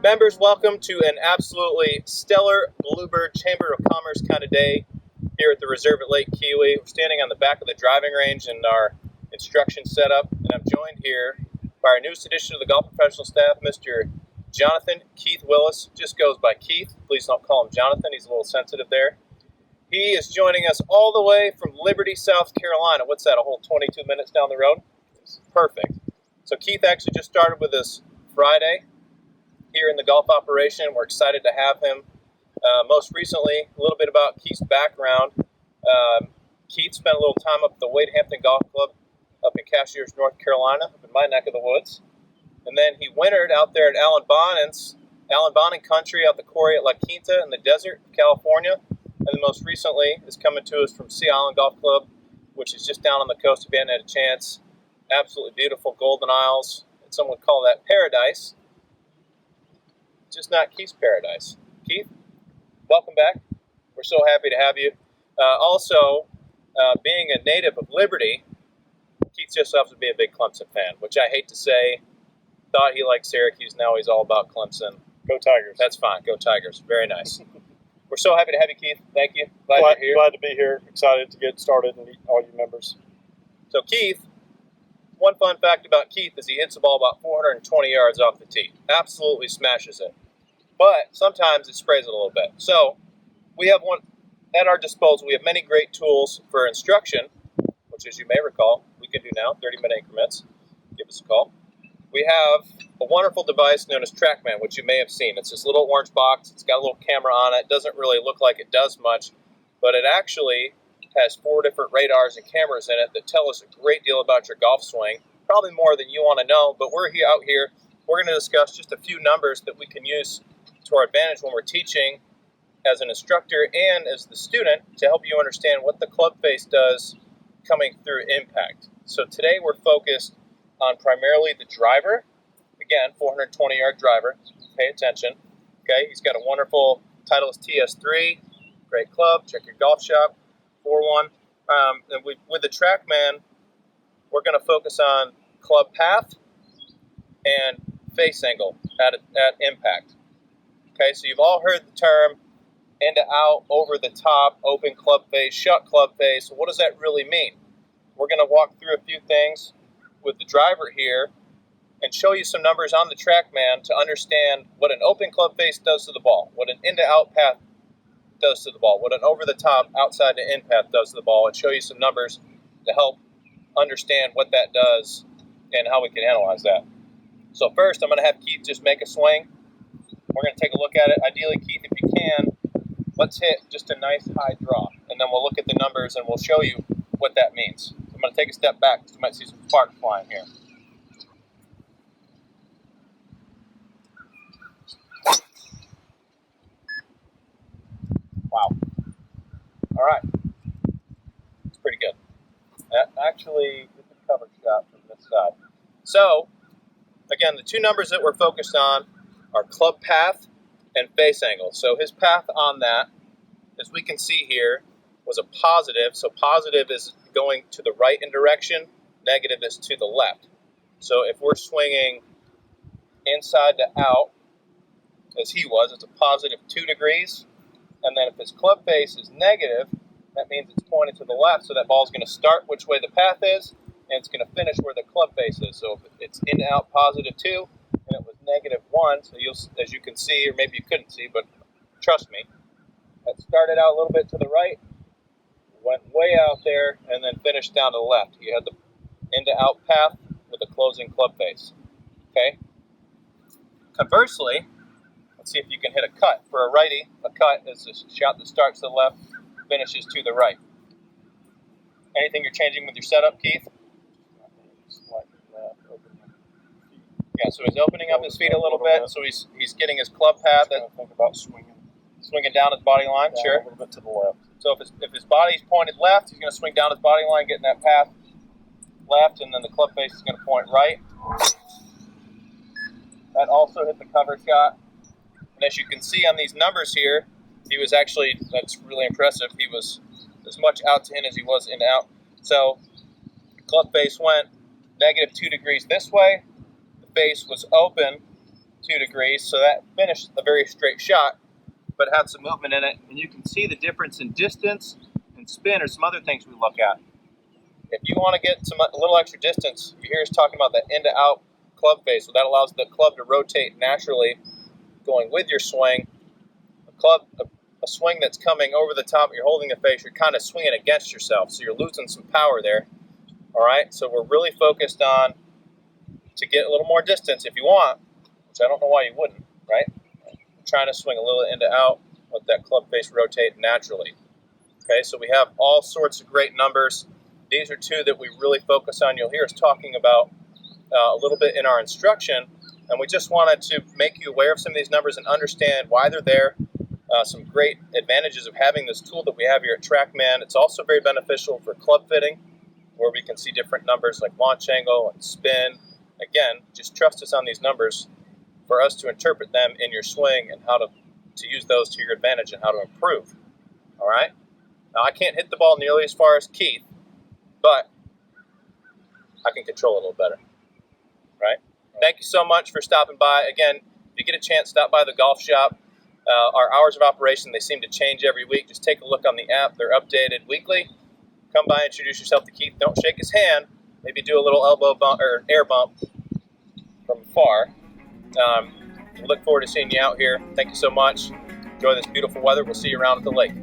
Members, welcome to an absolutely stellar Bluebird Chamber of Commerce kind of day here at the Reserve at Lake Kiwi. We're standing on the back of the driving range in our instruction setup, and I'm joined here by our newest addition to the golf professional staff, Mr. Jonathan Keith Willis. Just goes by Keith. Please don't call him Jonathan. He's a little sensitive there. He is joining us all the way from Liberty, South Carolina. What's that, a whole 22 minutes down the road? Perfect. So Keith actually just started with us Friday here in the golf operation. We're excited to have him. Most recently, a little bit about Keith's background. Keith spent a little time up at the Wade Hampton Golf Club up in Cashiers, North Carolina, up in my neck of the woods. And then he wintered out there at Alan Bonin Country out the quarry at La Quinta in the desert of California. And then most recently is coming to us from Sea Island Golf Club, which is just down on the coast if you hadn't had a chance. Absolutely beautiful Golden Isles. And some would call that paradise. Just not Keith's paradise. Keith, welcome back. We're so happy to have you. Also, being a native of Liberty, Keith just happens to be a big Clemson fan, which I hate to say. Thought he liked Syracuse. Now he's all about Clemson. Go Tigers. That's fine. Go Tigers. Very nice. We're so happy to have you, Keith. Thank you. Glad you're here. Glad to be here. Excited to get started and meet all you members. So, Keith, one fun fact about Keith is he hits the ball about 420 yards off the tee. Absolutely smashes it. But sometimes it sprays it a little bit. So we have one at our disposal. We have many great tools for instruction, which, as you may recall, we can do now, 30-minute increments. Give us a call. We have a wonderful device known as Trackman, which you may have seen. It's this little orange box. It's got a little camera on it. It doesn't really look like it does much, but it actually has 4 different radars and cameras in it that tell us a great deal about your golf swing, probably more than you want to know, but we're out here. We're going to discuss just a few numbers that we can use to our advantage when we're teaching as an instructor and as the student to help you understand what the club face does coming through impact. So today we're focused on primarily the driver. Again, 420-yard driver. Pay attention. Okay, he's got a wonderful Titleist TS3. Great club. Check your golf shop. 4-1. And with the Trackman, we're going to focus on club path and face angle at impact. Okay, so you've all heard the term in to out, over the top, open club face, shut club face. So what does that really mean? We're going to walk through a few things with the driver here and show you some numbers on the Trackman to understand what an open club face does to the ball, what an in to out path does to the ball, what an over the top, outside to in path does to the ball, and show you some numbers to help understand what that does and how we can analyze that. So first, I'm going to have Keith just make a swing. We're going to take a look at it. Ideally, Keith, if you can, let's hit just a nice high draw, and then we'll look at the numbers and we'll show you what that means. So I'm going to take a step back because you might see some sparks flying here. Wow. All right. It's pretty good. That actually is a cover shot from this side. So, again, the two numbers that we're focused on are club path and face angle. So his path on that, as we can see here, was a positive. So positive is going to the right in direction, negative is to the left. So if we're swinging inside to out, as he was, it's a positive 2 degrees. And then if his club face is negative, that means it's pointed to the left. So that ball's going to start which way the path is, and it's going to finish where the club face is. So if it's in to out positive 2, and it was negative 1, so you'll, as you can see, or maybe you couldn't see, but trust me, that started out a little bit to the right, went way out there, and then finished down to the left. You had the in to out path with a closing club face. Okay? Conversely, let's see if you can hit a cut. For a righty, a cut is a shot that starts to the left, finishes to the right. Anything you're changing with your setup, Keith? Yeah, so he's opening up his feet a little bit, so he's getting his club path. Think about swinging Down his body line, sure. A little bit to the left. So if his body's pointed left, he's going to swing down his body line, getting that path left, and then the club face is going to point right. That also hit the cover shot. And as you can see on these numbers here, he was actually, that's really impressive, he was as much out to in as he was in out. So the club face went negative 2 degrees this way. The face was open 2 degrees, so that finished a very straight shot, but had some movement in it, and you can see the difference in distance and spin or some other things we look at. If you want to get a little extra distance, you hear us talking about that in-to-out club face, so that allows the club to rotate naturally going with your swing. A swing that's coming over the top, you're holding the face, you're kind of swinging against yourself, so you're losing some power there. All right, so we're really focused on to get a little more distance if you want, which I don't know why you wouldn't, right? I'm trying to swing a little in-to-out, let that club face rotate naturally. Okay, so we have all sorts of great numbers. These are 2 that we really focus on. You'll hear us talking about a little bit in our instruction, and we just wanted to make you aware of some of these numbers and understand why they're there. Some great advantages of having this tool that we have here at Trackman. It's also very beneficial for club fitting, where we can see different numbers like launch angle and spin. Again, just trust us on these numbers for us to interpret them in your swing and how to use those to your advantage and how to improve. All right? Now, I can't hit the ball nearly as far as Keith, but I can control it a little better. Right? Thank you so much for stopping by. Again, if you get a chance, stop by the golf shop. Our hours of operation, they seem to change every week. Just take a look on the app. They're updated weekly. Come by, introduce yourself to Keith. Don't shake his hand. Maybe do a little elbow bump or air bump from afar. We look forward to seeing you out here. Thank you so much. Enjoy this beautiful weather. We'll see you around at the lake.